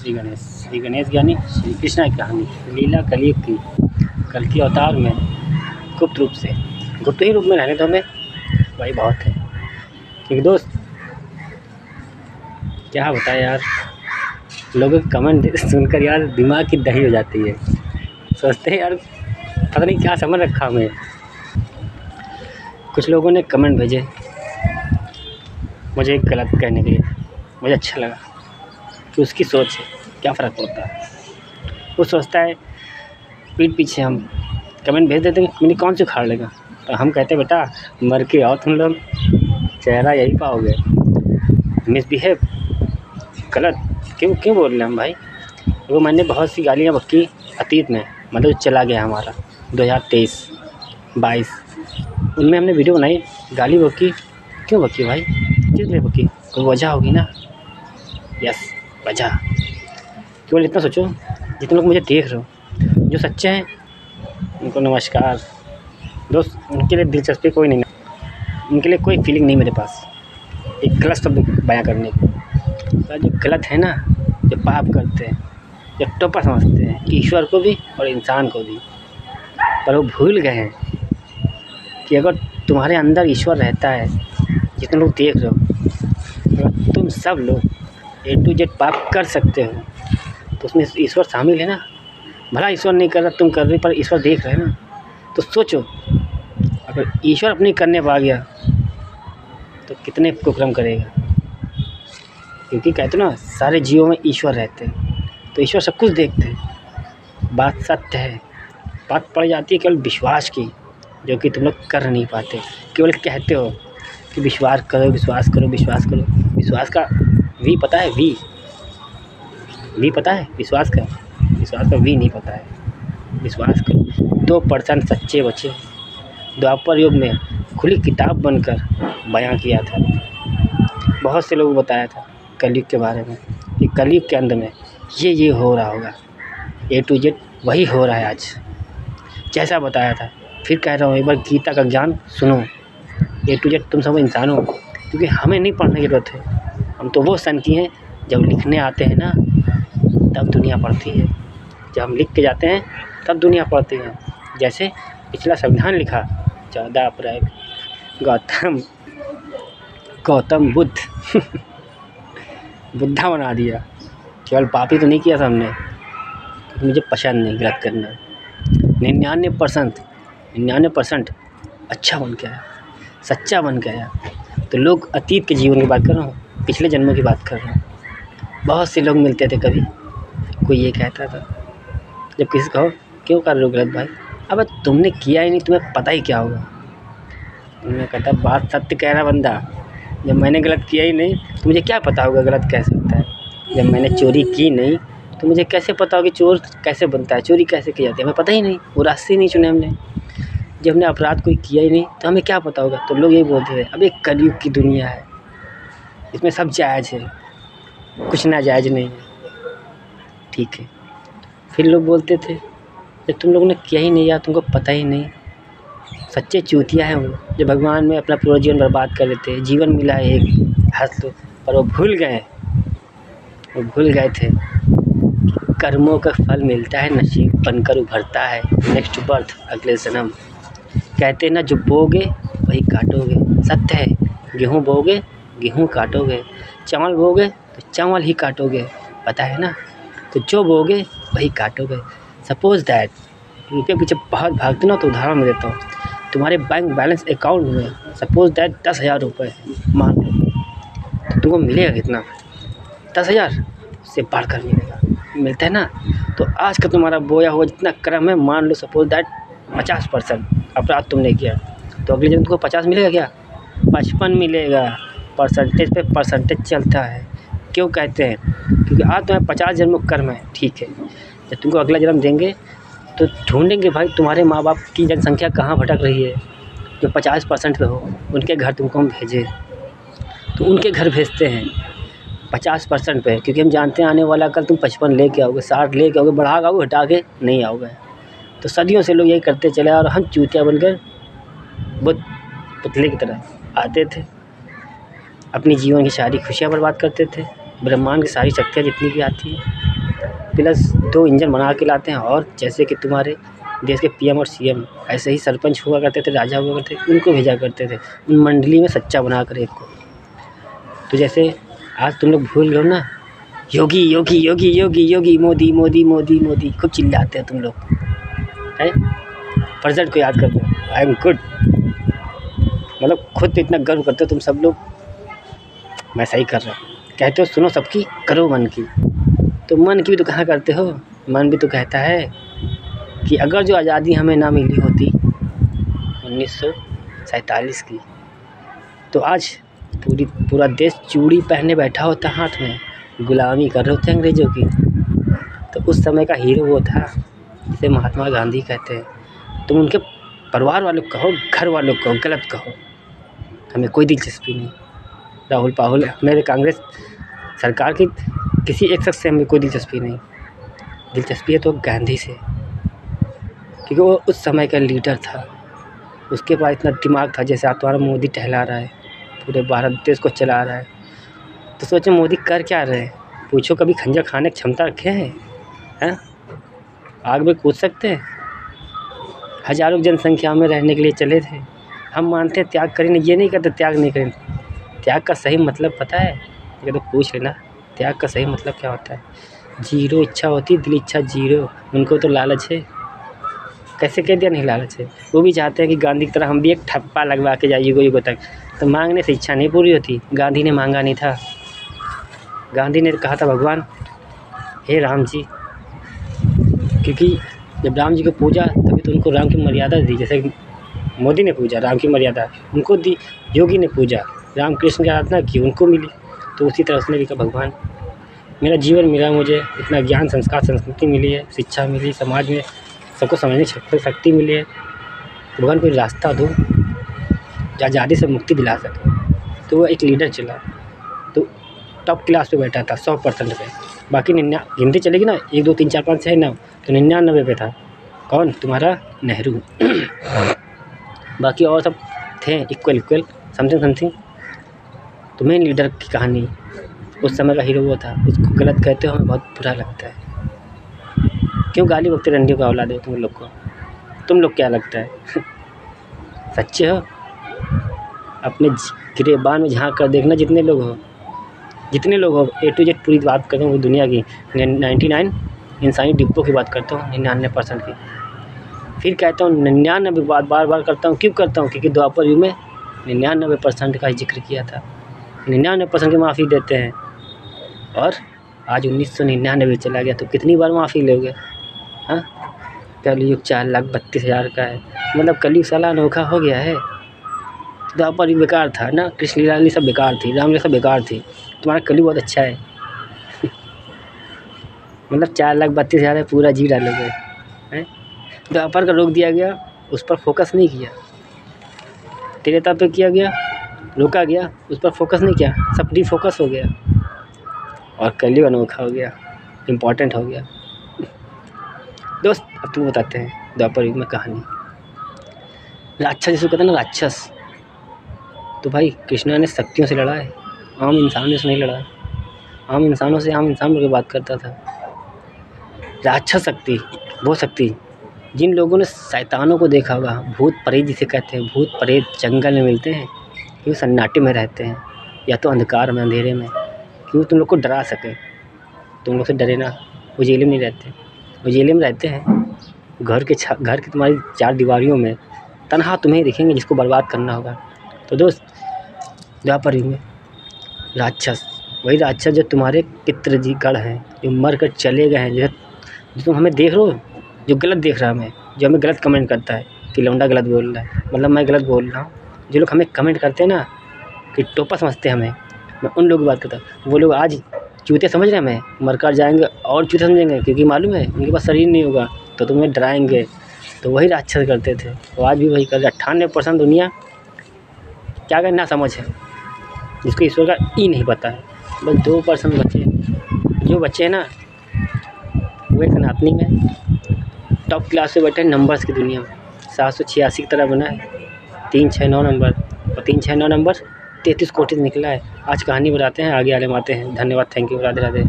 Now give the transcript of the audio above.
श्री गणेश ज्ञानी श्री कृष्ण की कहानी लीला कलयुग की कल की अवतार में गुप्त रूप से गुप्त ही रूप में रहने तो हमें वही बहुत है। क्योंकि दोस्त क्या बताए यार, लोगों के कमेंट सुनकर यार दिमाग की दही हो जाती है। सोचते हैं यार पता नहीं क्या समझ रखा हमें। कुछ लोगों ने कमेंट भेजे मुझे गलत कहने के लिए, मुझे अच्छा लगा कि उसकी सोच है, क्या फ़र्क पड़ता है। वो सोचता है पीठ पीछे हम कमेंट भेज देते हैं, मेरी कौन सी उखाड़ लेगा। तो हम कहते बेटा मर के आओ तुम लोग, चेहरा यही पाओगे। मिसबिहेव गलत क्यों क्यों बोल रहे हैं हम भाई। वो मैंने बहुत सी गालियाँ बकी अतीत में, मतलब चला गया हमारा 2023-22 उनमें हमने वीडियो बनाई, गाली बकी। क्यों बकी भाई, किस लिए बकी, कोई वजह होगी ना। यस वजह। केवल इतना सोचो, जितने लोग मुझे देख रहे हो जो सच्चे हैं उनको नमस्कार। दोस्त उनके लिए दिलचस्पी कोई नहीं, उनके लिए कोई फीलिंग नहीं मेरे पास एक गलत शब्द बयां करने की। तो जो गलत है ना, जो पाप करते हैं, जो टोपा समझते हैं ईश्वर को भी और इंसान को भी, पर वो भूल गए हैं कि अगर तुम्हारे अंदर ईश्वर रहता है, जितने लोग देख रहे हो, अगर तुम सब लोग A to Z पाप कर सकते हो तो उसमें ईश्वर शामिल है ना। भला ईश्वर नहीं कर रहा, तुम कर रहे, पर ईश्वर देख रहे हैं ना। तो सोचो अगर ईश्वर अपनी करने पा गया तो कितने कुकर्म करेगा। क्योंकि कहते ना सारे जीवों में ईश्वर रहते हैं, तो ईश्वर सब कुछ देखते हैं। बात सत्य है, बात पड़ जाती है केवल विश्वास की, जो कि तुम लोग कर नहीं पाते। केवल कहते हो कि विश्वास करो विश्वास करो विश्वास करो। विश्वास का वी पता है, वी पता है विश्वास का वी नहीं पता है। विश्वास करो। 2% सच्चे बचे द्वापर युग में खुली किताब बनकर बयां किया था। बहुत से लोगों को बताया था कलयुग के बारे में कि कलयुग के अंत में ये हो रहा होगा। A to Z वही हो रहा है आज, जैसा बताया था। फिर कह रहा हूँ एक बार गीता का ज्ञान सुनो। A to Z तुम सब इंसान हो, क्योंकि हमें नहीं पढ़ने की ज़रूरत है। हम तो वो सन की हैं जब लिखने आते हैं ना तब दुनिया पढ़ती है, जब हम लिख के जाते हैं तब दुनिया पढ़ती है। जैसे पिछला संविधान लिखा 14 अप्रैल गौतम बुद्ध बुद्धा बना दिया। केवल पाप ही तो नहीं किया था हमने, मुझे पसंद नहीं गलत करना। 99% अच्छा बन के आया, सच्चा बन के आया। तो लोग अतीत के जीवन की बात कर रहा हूँ, पिछले जन्मों की बात कर रहा हूँ। बहुत से लोग मिलते थे, कभी कोई ये कहता था जब किसी कहो क्यों कर रहे हो गलत भाई, अब तुमने किया ही नहीं, तुम्हें पता ही क्या होगा। उन्होंने कहता बात सत्य कह रहा बंदा, जब मैंने गलत किया ही नहीं तो मुझे क्या पता होगा गलत कैसे होता है। जब मैंने चोरी की नहीं तो मुझे कैसे पता होगा चोर कैसे बनता है, चोरी कैसे की जाती है, हमें पता ही नहीं, वो रास्ते ही नहीं चुने हमने। जब हमने अपराध कोई किया ही नहीं तो हमें क्या पता होगा। तो लोग यही बोलते थे अब एक कलयुग की दुनिया है, इसमें सब जायज़ है, कुछ नाजायज़ नहीं है। ठीक है, फिर लोग बोलते थे जब तुम लोगों ने किया ही नहीं या तुमको पता ही नहीं, सच्चे चूतिया हैं वो, जो भगवान में अपना पूरा जीवन बर्बाद कर लेते हैं। जीवन मिला है एक, हंस लो। पर वो भूल गए थे कि कर्मों का फल मिलता है, नसीब बनकर उभरता है नेक्स्ट बर्थ, अगले जन्म। कहते हैं ना जो बोगे वही काटोगे, सत्य है। गेहूँ बोगे गेहूँ काटोगे, चावल बोगे तो चावल ही काटोगे, पता है ना। तो जो बोगे वही काटोगे। सपोज़ दैट रुपये पीछे बहुत भागते ना, तो उदाहरण में देता हूँ, तुम्हारे बैंक बैलेंस अकाउंट में सपोज़ दैट 10,000 रुपये मान लो, तो तुमको मिलेगा कितना, 10,000 से बढ़कर मिलता है ना। तो आज का तुम्हारा बोया हुआ जितना कर्म है, मान लो सपोज़ दैट 50% अपराध तुमने किया, तो अगले जन्म तुमको 50 मिलेगा क्या, 55 मिलेगा। परसेंटेज पे परसेंटेज चलता है। क्यों कहते हैं, क्योंकि आज तुम्हें 50 जन्म कर्म है, ठीक है। जब तुमको अगला जन्म देंगे तो ढूंढेंगे भाई तुम्हारे माँ बाप की जनसंख्या कहाँ भटक रही है, जो 50% पे हो, उनके घर तुमको हम भेजें। तो उनके घर भेजते हैं 50% पे, क्योंकि हम जानते हैं आने वाला कल तुम 55 लेके आओगे, 60 लेके आओगे, बढ़ा के आओगे, हटा के नहीं आओगे। तो सदियों से लोग यही करते चले और हम चूतिया बनकर बुद्ध पुतले की तरह आते थे, अपनी जीवन की सारी खुशियाँ बर्बाद करते थे, ब्रह्मांड की सारी शक्तियाँ जितनी भी आती हैं प्लस 2 इंजन बना के लाते हैं। और जैसे कि तुम्हारे देश के पीएम और सीएम ऐसे ही सरपंच हुआ करते थे, राजा हुआ करते थे, उनको भेजा करते थे उन मंडली में सच्चा बना कर एक को। तो जैसे आज तुम लोग भूल गए हो ना, योगी योगी योगी योगी योगी, मोदी मोदी मोदी मोदी खूब चिल्लाते हो तुम लोग, है प्रेसिडेंट को याद करते हो। आई एम गुड, मतलब खुद पे इतना गर्व करते हो तुम सब लोग। मैं सही कर रहा हूँ, कहते हो सुनो सबकी करो मन की, तो मन की भी तो कहाँ करते हो। मन भी तो कहता है कि अगर जो आज़ादी हमें ना मिली होती 1947 की, तो आज पूरा देश चूड़ी पहने बैठा होता हाथ में, गुलामी कर रहे होते अंग्रेज़ों की। तो उस समय का हीरो वो था जिसे महात्मा गांधी कहते हैं। तुम उनके परिवार वालों को कहो, घर वालों को कहो, गलत कहो, हमें कोई दिलचस्पी नहीं। राहुल पाहुल मेरे कांग्रेस सरकार की किसी एक शख्स से हमें कोई दिलचस्पी नहीं। दिलचस्पी है तो गांधी से, क्योंकि वो उस समय का लीडर था। उसके पास इतना दिमाग था, जैसे आप तुम्हारा मोदी टहला रहा है, पूरे भारत देश को चला रहा है। तो सोचो मोदी कर क्या रहे हैं, पूछो कभी खंजर खाने की क्षमता रखे हैं? आग में कूद सकते हैं? हज़ारों की जनसंख्या में रहने के लिए चले थे। हम मानते हैं त्याग करें, ये नहीं कहते त्याग नहीं करें। त्याग का सही मतलब पता है? ये तो पूछ लेना, त्याग का सही मतलब क्या होता है? जीरो इच्छा होती, दिल इच्छा जीरो। उनको तो लालच है, कैसे कह दिया नहीं लालच है। वो भी चाहते हैं कि गांधी की तरह हम भी एक ठप्पा लगवा के जाइए युगों तक। तो मांगने से इच्छा नहीं पूरी होती। गांधी ने मांगा नहीं था, गांधी ने कहा था भगवान हे राम जी, क्योंकि जब राम जी को पूजा तभी तो उनको राम की मर्यादा दी। जैसे मोदी ने पूजा राम की मर्यादा उनको दी, योगी ने पूजा राम कृष्ण की आराधना की, उनको मिली। तो उसी तरह उसने भी कहा भगवान मेरा जीवन मिला, मुझे इतना ज्ञान संस्कार संस्कृति मिली है, शिक्षा मिली, समाज में सबको समझने की शक्ति मिली है। तो भगवान कोई रास्ता दो जो आज़ादी से मुक्ति दिला सके। तो वो एक लीडर चला, तो टॉप क्लास पे बैठा था 100% पे। बाकी गिनती चलेगी ना 1 2 3 4 5 6 9, तो 99 पे था। कौन? तुम्हारा नेहरू। बाकी और सब थे इक्वल समथिंग। तो मेन लीडर की कहानी, उस समय का हीरो वो था। उसको गलत कहते हो, हमें बहुत बुरा लगता है। क्यों गाली बकते रंडियों का औलाद हो तुम लोग को? तुम लोग क्या लगता है सच्चे हो? अपने गिरेबान में झाँक कर देखना, जितने लोग हो A to Z पूरी बात करता हूँ वो दुनिया की 99 इंसानी डिब्बों की बात करता हूँ, 99% की। फिर कहता हूँ 99 बात बार करता हूँ। क्यों करता हूँ? क्योंकि द्वापर युग में 99% का जिक्र किया था। 99% की माफ़ी देते हैं, और आज 1999 चला गया तो कितनी बार माफ़ी लोगे? हाँ, कलयुग 4,32,000 का है, मतलब कलयुग साला अनोखा हो गया है। द्वापर युग बेकार था ना, कृष्ण लीला सब बेकार थी, राम लीला सब बेकार थी। तुम्हारा कलयुग बहुत अच्छा है। मतलब 4,32,000 है, पूरा जी डालोगे हैं। द्वापर का रोक दिया गया, उस पर फोकस नहीं किया। त्रेता पे किया गया, रोका गया, उस पर फोकस नहीं किया, सब डिफोकस हो गया। और कलयुग अनोखा हो गया, इम्पोर्टेंट हो गया। दोस्त अब तुम बताते हैं द्वापर युग में कहानी। राक्षस जिसको कहते हैं ना, राक्षस, तो भाई कृष्णा ने शक्तियों से लड़ा है, आम इंसानों से नहीं लड़ा। आम इंसानों से आम इंसान होकर बात करता था। राक्षस शक्ति, वो शक्ति जिन लोगों ने शैतानों को देखा होगा, भूत प्रेत जिसे कहते हैं, भूत प्रेत जंगल में मिलते हैं, क्यों सन्नाटे में रहते हैं या तो अंधकार में, अंधेरे में, क्यों तुम लोग को डरा सके। तुम लोग से डरे ना, उजेले में नहीं रहते, उजेले में रहते हैं। घर की तुम्हारी 4 दीवारियों में तन्हा तुम्हें दिखेंगे जिसको बर्बाद करना होगा। तो दोस्त द्वापर युग में राक्षस, वही राक्षस जो तुम्हारे पितृजी गढ़ हैं, जो मर कर चले गए हैं, जो तुम हमें देख रहे हो, जो गलत देख रहा है हमें, जो हमें गलत कमेंट करता है कि लौंडा गलत बोल रहा है, मतलब मैं गलत बोल रहा हूँ। जो लोग हमें कमेंट करते हैं ना कि टोपा समझते हैं हमें, मैं उन लोगों की बात करता हूँ। वो लोग आज चूते समझ रहे हैं हमें, मरकर जाएंगे और चूते समझेंगे, क्योंकि मालूम है उनके पास शरीर नहीं होगा तो तुम्हें डराएंगे। तो वही राक्षस करते थे, तो आज भी वही कर रहे। 98% दुनिया क्या कर ना समझ है, जिसको ईश्वर का ई नहीं पता है। बस 2% बचे, जो बच्चे हैं ना वो एक सनातनी में टॉप क्लास से बैठे नंबर्स की दुनिया में। 786 की तरह बना है, 369 नंबर, और 369 नंबर 33 कोटि निकला है। आज कहानी बताते हैं, आगे आते हैं। धन्यवाद, थैंक यू, राधे राधे।